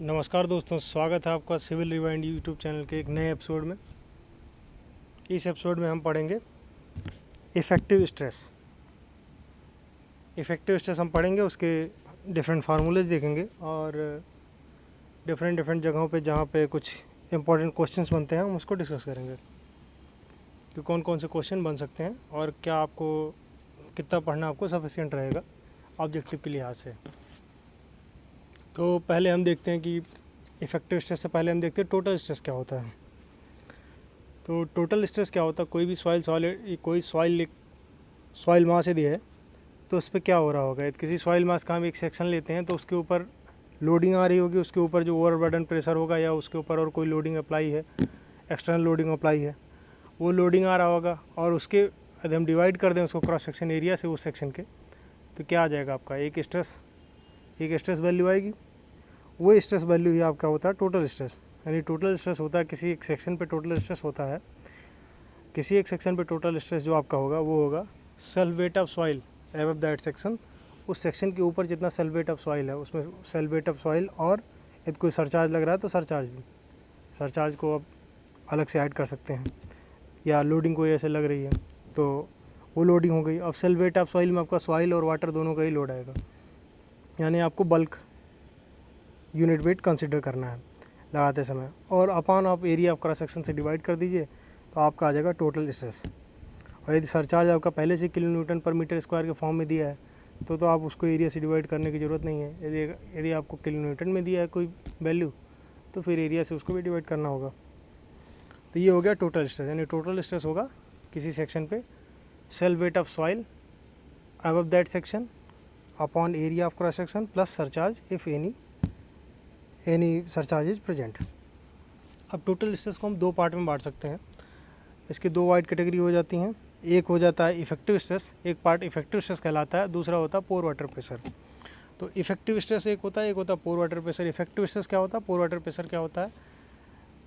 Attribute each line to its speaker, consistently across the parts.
Speaker 1: नमस्कार दोस्तों, स्वागत है आपका सिविल रिवाइंड यूट्यूब चैनल के एक नए एपिसोड में। इस एपिसोड में हम पढ़ेंगे इफ़ेक्टिव स्ट्रेस। इफ़ेक्टिव स्ट्रेस हम पढ़ेंगे, उसके डिफरेंट फार्मूलेज देखेंगे और डिफरेंट जगहों पे जहाँ पे कुछ इंपॉर्टेंट क्वेश्चंस बनते हैं हम उसको डिस्कस करेंगे कि कौन कौन से क्वेश्चन बन सकते हैं और क्या आपको कितना पढ़ना आपको सफिशिएंट रहेगा ऑब्जेक्टिव के लिहाज से। तो पहले हम देखते हैं कि इफ़ेक्टिव स्ट्रेस से पहले हम देखते हैं टोटल स्ट्रेस क्या होता है। तो टोटल स्ट्रेस क्या होता है, कोई भी सॉइल मास यदि है तो उस पर क्या हो रहा होगा। किसी सॉइल मास का हम एक सेक्शन लेते हैं तो उसके ऊपर लोडिंग आ रही होगी, उसके ऊपर जो ओवरबर्डन प्रेशर होगा या उसके ऊपर और कोई लोडिंग अप्लाई है, एक्सटर्नल लोडिंग अप्लाई है, वो लोडिंग आ रहा होगा और उसके यदि हम डिवाइड कर दें उसको क्रॉस सेक्शन एरिया से उस सेक्शन के, तो क्या आ जाएगा आपका एक स्ट्रेस वैल्यू आएगी। वो स्ट्रेस वैल्यू ही आपका होता है टोटल स्ट्रेस। यानी टोटल स्ट्रेस होता है किसी एक सेक्शन पे टोटल स्ट्रेस होता है, किसी एक सेक्शन पे टोटल स्ट्रेस जो आपका होगा वो होगा self weight of soil above that section. उस सेक्शन के ऊपर जितना सेल्फ वेट ऑफ सॉइल है उसमें सेल्फ वेट ऑफ सॉइल, और यदि कोई सरचार्ज लग रहा है तो सरचार्ज को आप अलग से ऐड कर सकते हैं, या लोडिंग कोई ऐसे लग रही है तो वो लोडिंग हो गई। अब सेल्फ वेट ऑफ सॉइल में आपका सॉइल और वाटर दोनों का ही लोड आएगा, यानी आपको बल्क यूनिट वेट कंसिडर करना है लगाते समय, और अपॉन आप एरिया ऑफ क्रॉस सेक्शन से डिवाइड कर दीजिए तो आपका आ जाएगा टोटल स्ट्रेस। और यदि सरचार्ज आपका पहले से किलो न्यूटन पर मीटर स्क्वायर के फॉर्म में दिया है तो आप उसको एरिया से डिवाइड करने की ज़रूरत नहीं है। यदि आपको किलो न्यूटन में दिया है कोई वैल्यू तो फिर एरिया से उसको भी डिवाइड करना होगा। तो ये हो गया टोटल स्ट्रेस। यानी टोटल स्ट्रेस होगा किसी सेक्शन पे self weight of soil above that section upon area of cross section plus surcharge if any surcharge is present. अब टोटल स्ट्रेस को हम दो पार्ट में बांट सकते हैं। इसकी दो वाइड कैटेगरी हो जाती हैं। एक हो जाता है इफ़ेक्टिव स्ट्रेस, एक पार्ट इफ़ेक्टिव स्ट्रेस कहलाता है, दूसरा होता है पोर वाटर प्रेशर। तो इफ़ेक्टिव स्ट्रेस एक होता है पोर वाटर प्रेशर। इफ़ेक्टिव स्ट्रेस क्या होता है, पोर वाटर प्रेशर क्या होता है,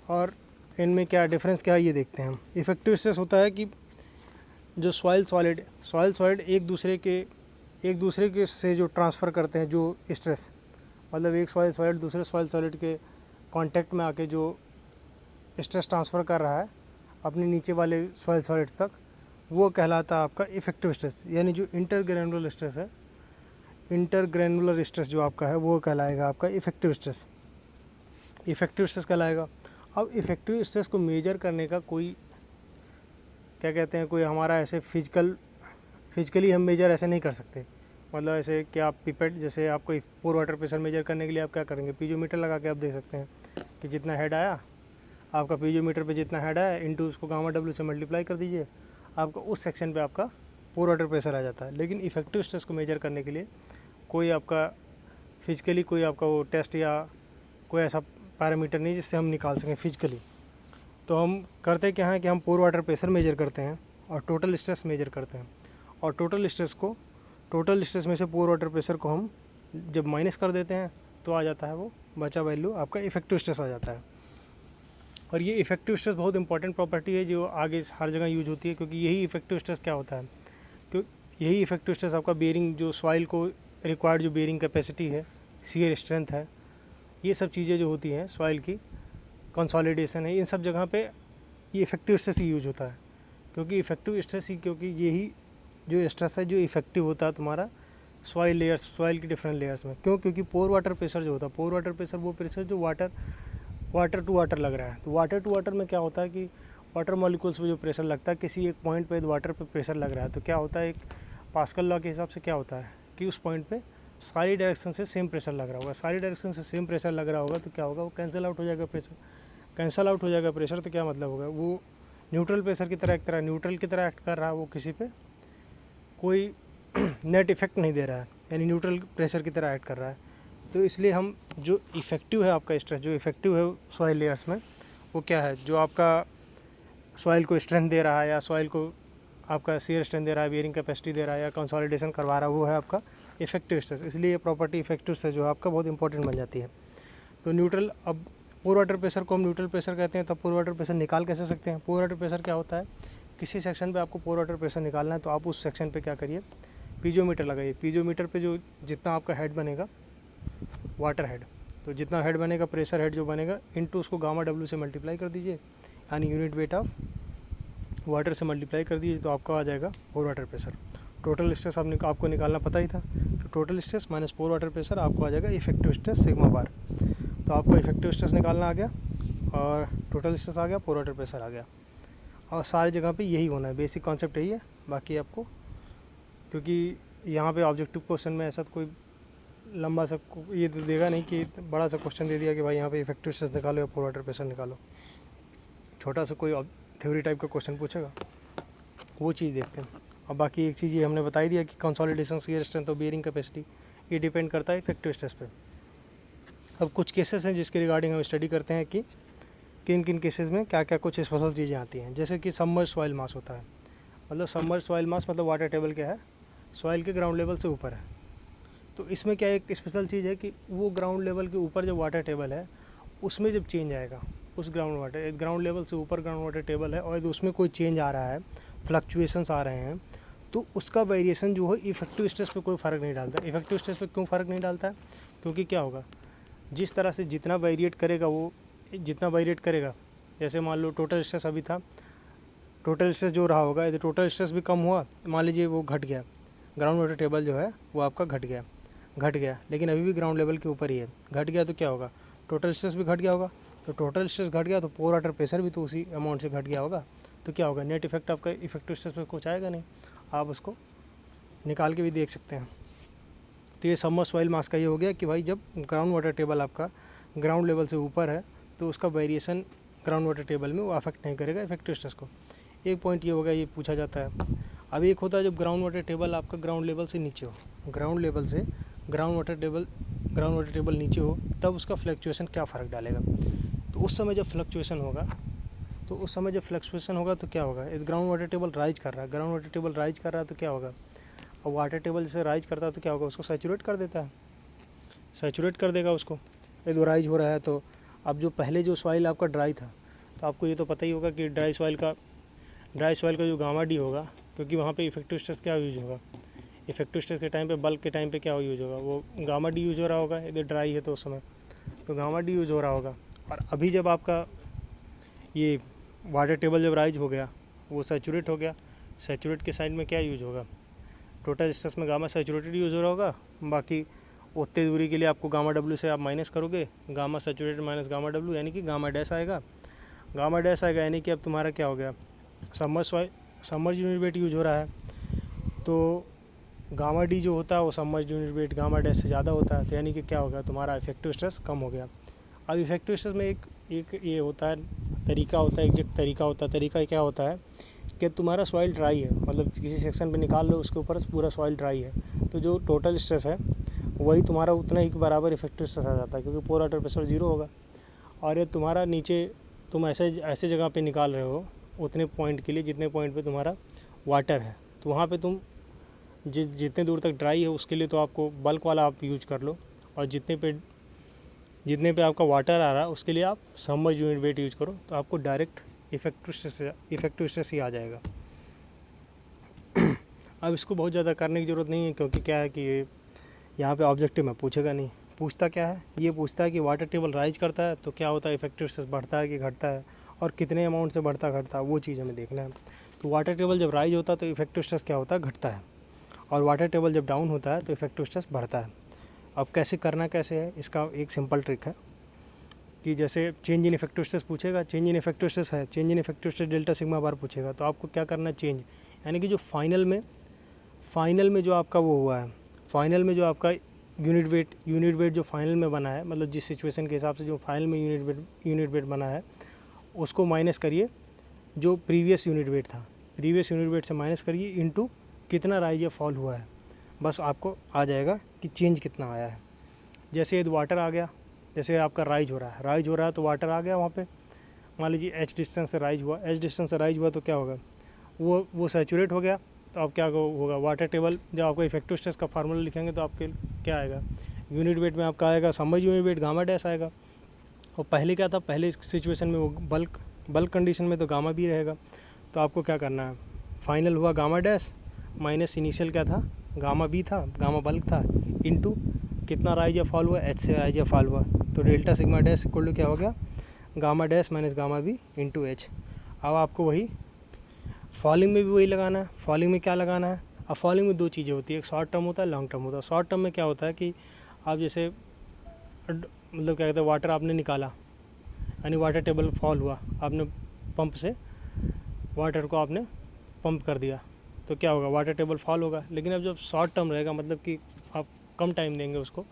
Speaker 1: और इनमें क्या डिफरेंस क्या है ये देखते हैं हम। इफ़ेक्टिव स्ट्रेस होता है कि जो सॉइल सॉलिड एक दूसरे के से जो ट्रांसफ़र करते हैं, जो स्ट्रेस मतलब एक सॉइल सॉलिड दूसरे सॉइल सॉलिड के कांटेक्ट में आके जो स्ट्रेस ट्रांसफ़र कर रहा है अपने नीचे वाले सॉइल सॉलिड तक, वो कहलाता है आपका इफ़ेक्टिव स्ट्रेस। यानी जो इंटरग्रेनुलर स्ट्रेस जो आपका है वो कहलाएगा आपका इफ़ेक्टिव स्ट्रेस कहलाएगा। अब इफ़ेक्टिव स्ट्रेस को मेजर करने का कोई क्या कहते हैं, कोई हमारा ऐसे फिजिकली हम मेजर ऐसे नहीं कर सकते। मतलब ऐसे कि आप पिपेट, जैसे आपको पोर वाटर प्रेशर मेजर करने के लिए आप क्या करेंगे, पीजोमीटर लगा के आप देख सकते हैं कि जितना हेड आया आपका पीजोमीटर पे, जितना हेड आया इंटू उसको गामा डब्ल्यू से मल्टीप्लाई कर दीजिए, आपका उस सेक्शन पे आपका पोर वाटर प्रेशर आ जाता है। लेकिन इफ़ेक्टिव स्ट्रेस को मेजर करने के लिए कोई आपका फिजिकली कोई आपका वो टेस्ट या कोई ऐसा पैरामीटर नहीं जिससे हम निकाल सकें फिजिकली। तो हम करते क्या हैं कि हम पोर वाटर प्रेशर मेजर करते हैं और टोटल स्ट्रेस मेजर करते हैं, और टोटल स्ट्रेस में से पोर वाटर प्रेशर को हम जब माइनस कर देते हैं तो आ जाता है वो बचा वैल्यू आपका इफ़ेक्टिव स्ट्रेस आ जाता है। और ये इफ़ेक्टिव स्ट्रेस बहुत इंपॉर्टेंट प्रॉपर्टी है जो आगे हर जगह यूज होती है, क्योंकि यही इफ़ेक्टिव स्ट्रेस क्या होता है, यही इफ़ेक्टिव स्ट्रेस आपका बेरिंग, जो सॉइल को रिक्वायर्ड जो बेरिंग कैपेसिटी है, शियर स्ट्रेंथ है, ये सब चीज़ें जो होती हैं, सॉइल की कंसोलिडेशन है, इन सब जगह पे ये इफ़ेक्टिव स्ट्रेस ही यूज होता है। क्योंकि यही जो स्ट्रेस है जो इफ़ेक्टिव होता है तुम्हारा सॉइल की डिफरेंट लेयर्स में। क्योंकि पोर वाटर प्रेशर जो होता है, पोर वाटर प्रेशर वो प्रेशर जो वाटर टू वाटर लग रहा है। तो वाटर टू वाटर में क्या होता है कि वाटर मॉलिक्यूल्स पे जो प्रेशर लगता है, किसी एक पॉइंट पे वाटर पे प्रेशर लग रहा है, तो क्या होता है, एक पास्कल लॉ के हिसाब से क्या होता है कि उस पॉइंट पे सारी डायरेक्शन से सेम प्रेशर लग रहा होगा। सारी डायरेक्शन से सेम प्रेशर लग रहा होगा तो क्या होगा, वो कैंसिल आउट हो जाएगा प्रेशर। तो क्या मतलब होगा, वो न्यूट्रल प्रेशर की तरह न्यूट्रल की तरह एक्ट कर रहा है, वो किसी पे कोई नेट इफेक्ट नहीं दे रहा है, यानी न्यूट्रल प्रेशर की तरह एक्ट कर रहा है। तो इसलिए हम जो इफ़ेक्टिव है आपका स्ट्रेस, जो इफ़ेक्टिव है सॉइल लेयर्स में, वो क्या है, जो आपका सॉइल को स्ट्रेंथ दे रहा है या सॉइल को आपका शियर स्ट्रेंथ दे रहा है, बेरिंग कैपेसिटी दे रहा है या कंसोलिडेशन करवा रहा है, वो है आपका इफ़ेक्टिव स्ट्रेस। इसलिए ये प्रॉपर्टी इफ़ेक्टिव स्ट्रेस जो है आपका बहुत इंपॉर्टेंट बन जाती है। तो न्यूट्रल, अब पोर वाटर प्रेशर को हम न्यूट्रल प्रेशर कहते हैं। तब पोर वाटर प्रेशर निकाल कैसे सकते हैं, पोर वाटर प्रेशर क्या होता है, किसी सेक्शन पे आपको पोर वाटर प्रेशर निकालना है तो आप उस सेक्शन पे क्या करिए, पीजोमीटर लगाइए। पीजोमीटर पे जो जितना आपका हेड बनेगा, वाटर हेड, तो जितना हेड बनेगा, प्रेशर हेड जो बनेगा, इनटू उसको गामा डब्ल्यू से मल्टीप्लाई कर दीजिए, यानी यूनिट वेट ऑफ वाटर से मल्टीप्लाई कर दीजिए, तो आपका आ जाएगा पोर वाटर प्रेशर। टोटल स्ट्रेस आपको निकालना पता ही था, तो टोटल स्ट्रेस माइनस पोर वाटर प्रेशर आपको आ जाएगा इफेक्टिव स्ट्रेस सिग्मा बार। तो आपको इफेक्टिव स्ट्रेस निकालना आ गया और टोटल स्ट्रेस आ गया, पोर वाटर प्रेशर आ गया। और सारी जगह पे यही होना है, बेसिक कॉन्सेप्ट यही है। बाकी आपको, क्योंकि यहाँ पे ऑब्जेक्टिव क्वेश्चन में ऐसा कोई लंबा सा ये तो देगा नहीं कि बड़ा सा क्वेश्चन दे दिया कि भाई यहाँ पे इफेक्टिव स्ट्रेस निकालो या पोर वाटर प्रेशर निकालो। छोटा सा कोई थ्योरी टाइप का क्वेश्चन पूछेगा, वो चीज़ देखते हैं। और बाकी एक चीज़ ये हमने बताई दिया कि कंसोलिडेशन शियर स्ट्रेंथ और बेयरिंग कैपेसिटी ये डिपेंड करता है इफेक्टिव स्ट्रेस पे। अब कुछ केसेस हैं जिसके रिगार्डिंग हम स्टडी करते हैं कि किन किन केसेस में क्या क्या कुछ स्पेशल चीज़ें आती हैं। जैसे कि सबमर्ज सॉइल मास होता है, मतलब सबमर्ज सॉइल मास मतलब वाटर टेबल क्या है, सॉइल के ग्राउंड लेवल से ऊपर है। तो इसमें क्या एक स्पेशल चीज़ है कि वो ग्राउंड लेवल के ऊपर जो वाटर टेबल है उसमें जब चेंज आएगा, उस ग्राउंड लेवल से ऊपर ग्राउंड वाटर टेबल है और यदि उसमें कोई चेंज आ रहा है, फ्लक्चुएशंस आ रहे हैं, तो उसका वेरिएशन जो है इफेक्टिव स्ट्रेस पे कोई फ़र्क नहीं डालता। इफेक्टिव स्ट्रेस पे क्यों फ़र्क नहीं डालता है? क्योंकि क्या होगा, जिस तरह से जितना वेरिएट करेगा वो जितना वेरिएट करेगा, जैसे मान लो टोटल स्ट्रेस अभी था, टोटल स्ट्रेस जो रहा होगा, यदि टोटल स्ट्रेस भी कम हुआ, मान लीजिए वो घट गया, ग्राउंड वाटर टेबल जो है वो आपका घट गया, लेकिन अभी भी ग्राउंड लेवल के ऊपर ही है, घट गया तो क्या होगा, टोटल स्ट्रेस भी घट गया होगा। तो टोटल स्ट्रेस घट गया तो पोर वाटर प्रेशर भी तो उसी अमाउंट से घट गया होगा। तो क्या होगा, नेट इफेक्ट आपका इफेक्टिव स्ट्रेस पे कुछ आएगा नहीं। आप उसको निकाल के भी देख सकते हैं। तो ये सबमर्ज सॉइल मास का ये हो गया कि भाई जब ग्राउंड वाटर टेबल आपका ग्राउंड लेवल से ऊपर है तो उसका वेरिएशन ग्राउंड वाटर टेबल में वो अफेक्ट नहीं करेगा इफेक्टिव स्ट्रेस को। एक पॉइंट ये हो गया, ये पूछा जाता है। अब एक होता है जब ग्राउंड वाटर टेबल आपका ग्राउंड लेवल से नीचे हो, ग्राउंड लेवल से ग्राउंड वाटर टेबल नीचे हो, तब उसका फ्लक्चुएशन क्या फ़र्क डालेगा। तो उस समय जब फ्लक्चुएशन होगा तो क्या होगा, यदि ग्राउंड वाटर टेबल राइज कर रहा है तो क्या होगा, और वाटर टेबल जैसे राइज करता है तो क्या होगा, उसको सैचुरेट कर देता है, सैचुरेट कर देगा उसको। यदि राइज हो रहा है तो अब जो पहले जो सॉइल आपका ड्राई था, तो आपको ये तो पता ही होगा कि ड्राई सॉइल का जो गामा डी होगा, क्योंकि वहाँ पे इफेक्टिव स्ट्रेस क्या यूज होगा, इफेक्टिव स्ट्रेस के टाइम पे, बल्क के टाइम पे क्या यूज होगा, वो गामा डी यूज हो रहा होगा। यदि ड्राई है तो उस समय तो गामा डी यूज हो रहा होगा। और अभी जब आपका ये वाटर टेबल जब राइज हो गया, वो सैचुरेट हो गया, सैचुरेट के साइड में क्या यूज होगा, टोटल स्ट्रेस में गामा सैचुरेटेड यूज हो रहा होगा। बाकी उतनी दूरी के लिए आपको गामा डब्ल्यू से आप माइनस करोगे, gamma saturated minus gamma W, यानी कि गामा डैश आएगा, यानी कि अब तुम्हारा क्या हो गया, सबमर्ज यूनिट वेट यूज हो रहा है। तो गामा डी जो होता है वो submerge unit weight gamma dash से ज़्यादा होता है, तो यानी कि क्या हो गया, तुम्हारा इफेक्टिव स्ट्रेस कम हो गया। अब इफेक्टिव स्ट्रेस में एक ये होता है, तरीका होता है, एग्जैक्ट तरीका होता है। तरीका क्या होता है कि तुम्हारा सॉइल ड्राई है, मतलब किसी सेक्शन पे निकाल लो, उसके ऊपर पूरा सॉइल ड्राई है, तो जो टोटल स्ट्रेस है वही तुम्हारा उतना ही बराबर इफेक्टिव स्ट्रेस आ जाता है, क्योंकि पोर वाटर प्रेशर 0 होगा। और ये तुम्हारा नीचे तुम ऐसे जगह पे निकाल रहे हो उतने पॉइंट के लिए जितने पॉइंट पे तुम्हारा वाटर है, तो वहाँ पे तुम जितने दूर तक ड्राई है उसके लिए तो आपको बल्क वाला आप यूज कर लो, और जितने पे आपका वाटर आ रहा है उसके लिए आप सबमर्ज यूनिट वेट यूज करो, तो आपको डायरेक्ट इफेक्टिव स्ट्रेस ही आ जाएगा। अब इसको बहुत ज़्यादा करने की ज़रूरत नहीं है, क्योंकि क्या है कि यहाँ पे ऑब्जेक्टिव में पूछेगा नहीं। पूछता क्या है, ये पूछता है कि वाटर टेबल राइज करता है तो क्या होता है, इफेक्टिव स्ट्रेस बढ़ता है कि घटता है, और कितने अमाउंट से बढ़ता घटता है, वो चीज़ हमें देखना है। तो वाटर टेबल जब राइज होता है तो इफेक्टिव स्ट्रेस क्या होता है, घटता है, और वाटर टेबल जब डाउन होता है तो इफेक्टिव स्ट्रेस बढ़ता है। अब कैसे है, इसका एक सिंपल ट्रिक है कि जैसे चेंज इन इफेक्टिव स्ट्रेस पूछेगा, change in effective stress delta sigma bar पूछेगा, तो आपको क्या करना है, चेंज, यानी कि जो फाइनल में जो आपका वो हुआ है, फाइनल में जो आपका यूनिट वेट जो फाइनल में बना है, मतलब जिस सिचुएशन के हिसाब से जो फाइनल में यूनिट वेट बना है, उसको माइनस करिए जो प्रीवियस यूनिट वेट था, प्रीवियस यूनिट वेट से माइनस करिए इनटू कितना राइज या फॉल हुआ है, बस आपको आ जाएगा कि चेंज कितना आया है। जैसे यदि वाटर आ गया, जैसे आपका राइज हो रहा है तो वाटर आ गया वहाँ पे, मान लीजिए एच डिस्टेंस से राइज हुआ, तो क्या होगा, वो सैचुरेट हो गया। तो अब क्या होगा, वाटर टेबल जब आपको इफेक्टिव स्ट्रेस का फार्मूला लिखेंगे तो आपके क्या आएगा, यूनिट वेट में आपका आएगा submerge unit weight gamma dash आएगा। और पहले क्या था, पहले सिचुएशन में वो बल्क कंडीशन में तो गामा भी रहेगा। तो आपको क्या करना है, फाइनल हुआ गामा डैश माइनस इनिशियल क्या था, गामा बी था, गामा बल्क था, इनटू कितना राइज या फॉल हुआ, एच से राइज या फॉल हुआ। तो delta sigma dash equal to क्या हो गया, gamma dash minus gamma B into H. अब आपको वही फॉलिंग में भी वही लगाना है। फॉलिंग में क्या लगाना है, अब फॉलिंग में दो चीज़ें होती है, एक शॉर्ट टर्म होता है, लॉन्ग टर्म होता है। शॉर्ट टर्म में क्या होता है कि आप जैसे मतलब क्या कहते हैं, वाटर आपने निकाला यानी वाटर टेबल फॉल हुआ, आपने पंप से वाटर को आपने पंप कर दिया तो क्या होगा, वाटर टेबल फॉल होगा। लेकिन अब जब शॉर्ट टर्म रहेगा, मतलब कि आप कम टाइम देंगे उसको,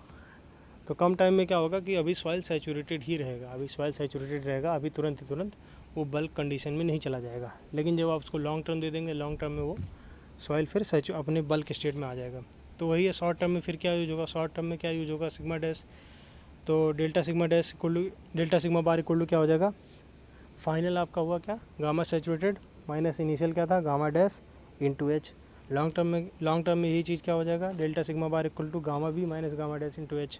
Speaker 1: तो कम टाइम में क्या होगा कि अभी सॉइल सैचुरेटेड ही रहेगा, अभी सॉइल सैचुरेटेड रहेगा, अभी तुरंत वो बल्क कंडीशन में नहीं चला जाएगा। लेकिन जब आप उसको लॉन्ग टर्म दे देंगे, लॉन्ग टर्म में वो सॉइल फिर अपने बल्क स्टेट में आ जाएगा। तो वही है, शॉर्ट टर्म में फिर क्या यूज होगा, शॉर्ट टर्म में क्या यूज होगा, सिग्मा डैश। तो delta sigma dash equal to delta sigma bar equal to क्या हो जाएगा, फाइनल आपका हुआ क्या, गामा सैचुरेटेड माइनस इनिशियल क्या था, gamma dash into H. Long term में यही चीज़ क्या हो जाएगा, delta sigma bar equal to gamma B minus gamma dash into H.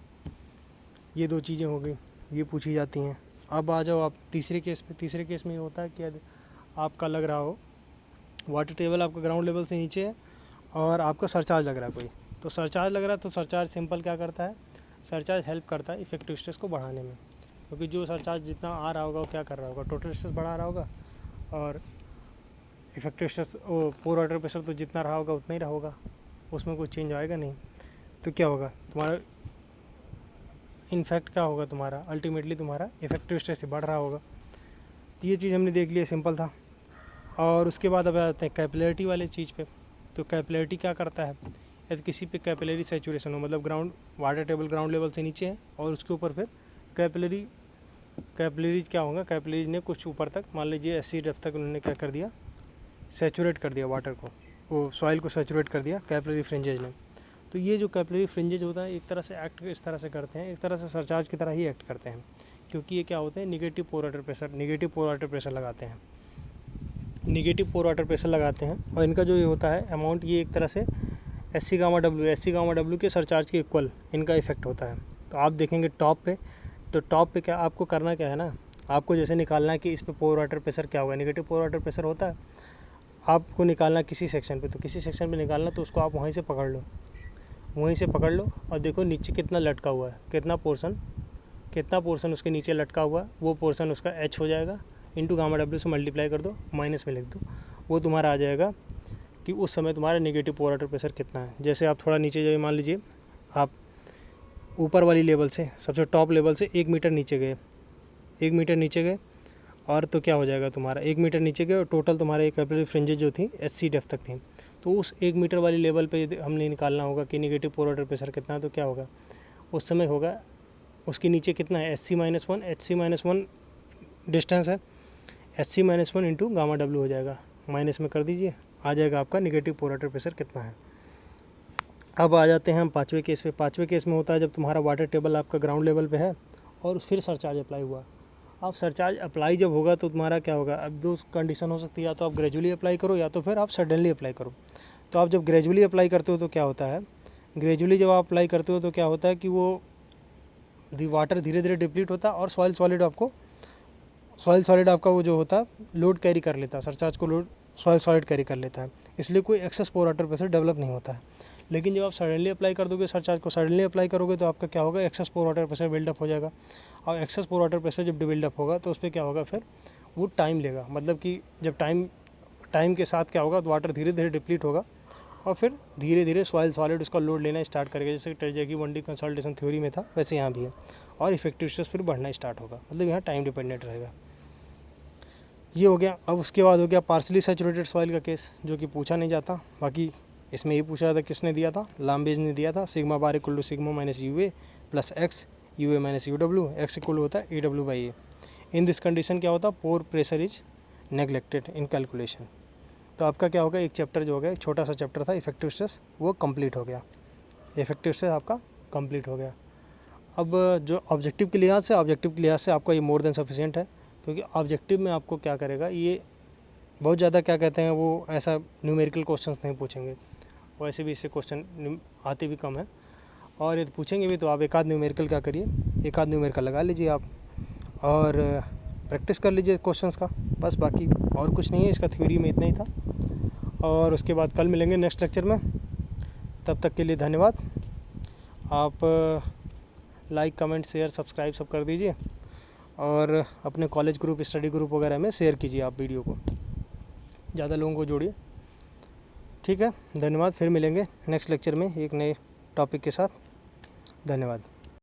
Speaker 1: ये दो चीज़ें हो गई, ये पूछी जाती हैं। अब आ जाओ आप तीसरे केस पे। तीसरे केस में ये होता है कि यदि आपका लग रहा हो वाटर टेबल आपका ग्राउंड लेवल से नीचे है और आपका सरचार्ज लग रहा है कोई, तो सरचार्ज लग रहा है तो सरचार्ज सिंपल क्या करता है, सरचार्ज हेल्प करता है इफेक्टिव स्ट्रेस को बढ़ाने में। क्योंकि जो सरचार्ज जितना आ रहा होगा वो क्या कर रहा होगा, टोटल स्ट्रेस बढ़ा रहा होगा, और इफेक्टिव स्ट्रेस वो पोर वाटर प्रेशर तो जितना रहा होगा उतना ही रहा होगा, उसमें कोई चेंज आएगा नहीं। तो क्या होगा तुम्हारा इनफैक्ट क्या होगा, तुम्हारा अल्टीमेटली तुम्हारा इफेक्टिव स्ट्रेस ही बढ़ रहा होगा। तो ये चीज़ हमने देख लिया, सिंपल था। और उसके बाद अब आते हैं कैपिलरिटी वाले चीज़ पे। तो कैपिलरिटी क्या करता है, यदि किसी पे कैपिलरी सैचुरेशन हो, मतलब ground water table ground level से नीचे है और उसके ऊपर फिर कैपिलरीज क्या होगा, कैपिलरीज ने कुछ ऊपर तक, मान लीजिए 80 डेप्थ तक उन्होंने क्या कर दिया, सैचुरेट कर दिया वाटर को, वो सॉइल को सैचुरेट कर दिया कैपिलरी फ्रिंजेज ने। तो ये जो कैपिलरी फ्रिंजेज होता है एक तरह से एक्ट इस तरह से करते हैं, एक तरह से सरचार्ज की तरह ही एक्ट करते हैं। क्योंकि ये क्या होते हैं, निगेटिव पोर वाटर प्रेशर लगाते हैं, निगेटिव पोर वाटर प्रेशर लगाते हैं। और इनका जो ये होता है अमाउंट, ये एक तरह से एस गामा डब्ल्यू के सरचार्ज के इक्वल इनका इफेक्ट होता है। तो आप देखेंगे टॉप पे, तो टॉप पे क्या आपको करना क्या है ना, आपको जैसे निकालना है कि इस पे पोर वाटर प्रेशर क्या होगा, निगेटिव पोर वाटर प्रेशर होता है, आपको निकालना किसी सेक्शन पे, तो किसी सेक्शन पे निकालना, तो उसको आप वहीं से पकड़ लो और देखो नीचे कितना लटका हुआ है, कितना पोर्शन उसके नीचे लटका हुआ है, वो पोर्शन उसका एच हो जाएगा, इंटू गामा डब्ल्यू से मल्टीप्लाई कर दो, माइनस में लिख दो, वो तुम्हारा आ जाएगा कि उस समय तुम्हारा नेगेटिव पोर वाटर प्रेशर कितना है। जैसे आप थोड़ा नीचे जाइए, मान लीजिए आप ऊपर वाली लेवल से, सबसे टॉप लेवल से 1 मीटर नीचे गए, और तो क्या हो जाएगा तुम्हारा 1 मीटर नीचे गए और टोटल तुम्हारे कैपिलरी फ्रिंजेज जो थी 80 डेप्थ तक थी। तो उस 1 मीटर वाली लेवल पे हमने निकालना होगा कि नेगेटिव पोर वाटर प्रेशर कितना है। तो क्या होगा उस समय होगा, उसके नीचे कितना है, HC-1 डिस्टेंस है, HC-1 इंटू गामा डब्ल्यू हो जाएगा, माइनस में कर दीजिए, आ जाएगा आपका नेगेटिव पोर वाटर प्रेशर कितना है। अब आ जाते हैं हम पाँचवें केस पे। पाँचवें केस में होता है जब तुम्हारा वाटर टेबल आपका ग्राउंड लेवल पे है और फिर सरचार्ज अप्लाई हुआ। अब सरचार्ज अप्लाई जब होगा तो तुम्हारा क्या होगा, अब दो कंडीशन हो सकती है, या तो आप ग्रेजुअली अप्लाई करो या तो फिर आप सडनली अप्लाई करो। तो आप जब ग्रेजुअली अप्लाई करते हो तो क्या होता है, ग्रेजुअली जब आप अप्लाई करते हो तो क्या होता है कि वो वाटर धीरे धीरे डिप्लीट होता है और सॉइल सॉलिड आपका वो जो होता है लोड कैरी कर लेता है, सरचार्ज को लोड सॉइल सॉलिड कैरी कर लेता है, इसलिए कोई access pore water pressure develop नहीं होता है। लेकिन जब आप सडनली अप्लाई कर दोगे, सरचार्ज को सडनली अप्लाई करोगे तो आपका क्या होगा, excess pore water pressure buildup हो जाएगा। और एक्सेस पोर वाटर प्रेशर जब बिल्डअप होगा तो उस पर क्या होगा, फिर वो टाइम लेगा, मतलब कि जब टाइम के साथ क्या होगा तो वाटर धीरे धीरे डिप्लीट होगा और फिर धीरे धीरे सॉइल सॉलिड उसका लोड लेना स्टार्ट करेगा। जैसे टर्जेकी बंडी कंसल्टेशन थ्योरी में था वैसे यहाँ भी है, और इफेक्टिव स्ट्रेस फिर बढ़ना स्टार्ट होगा, मतलब यहाँ टाइम डिपेंडेंट रहेगा। ये हो गया। अब उसके बाद हो गया पार्सली सैचुरेटेड सॉइल का केस, जो कि पूछा नहीं जाता। बाकी इसमें ये पूछा जाता किसने दिया था, लाम्बेज ने दिया था, sigma bar equal to sigma minus UA plus X, UA minus UW, X equal होता है AW by A. In this condition क्या होता है, pore pressure is neglected in calculation. तो आपका क्या होगा, एक चैप्टर जो हो गया, एक छोटा सा चैप्टर था इफेक्टिव स्ट्रेस, वो कंप्लीट हो गया, इफेक्टिव स्ट्रेस आपका कंप्लीट हो गया। अब जो ऑब्जेक्टिव के लिहाज से आपका ये मोर देन सफिशिएंट है, क्योंकि ऑब्जेक्टिव में आपको क्या करेगा, ये बहुत ज़्यादा क्या कहते हैं वो ऐसा न्यूमेरिकल क्वेश्चंस नहीं पूछेंगे, वैसे भी इससे क्वेश्चन आते भी कम है, और यदि पूछेंगे भी तो आप एक आध न्यूमेरिकल क्या करिए, एक आध न्यूमेरिकल लगा लीजिए आप और प्रैक्टिस कर लीजिए क्वेश्चंस का, बस। बाकी और कुछ नहीं है, इसका थ्योरी में इतना ही था। और उसके बाद कल मिलेंगे नेक्स्ट लेक्चर में, तब तक के लिए धन्यवाद। आप लाइक कमेंट शेयर सब्सक्राइब सब कर दीजिए और अपने कॉलेज ग्रुप स्टडी ग्रुप वगैरह में शेयर कीजिए आप वीडियो को, ज़्यादा लोगों को जोड़िए। ठीक है, धन्यवाद। फिर मिलेंगे नेक्स्ट लेक्चर में एक नए टॉपिक के साथ। धन्यवाद।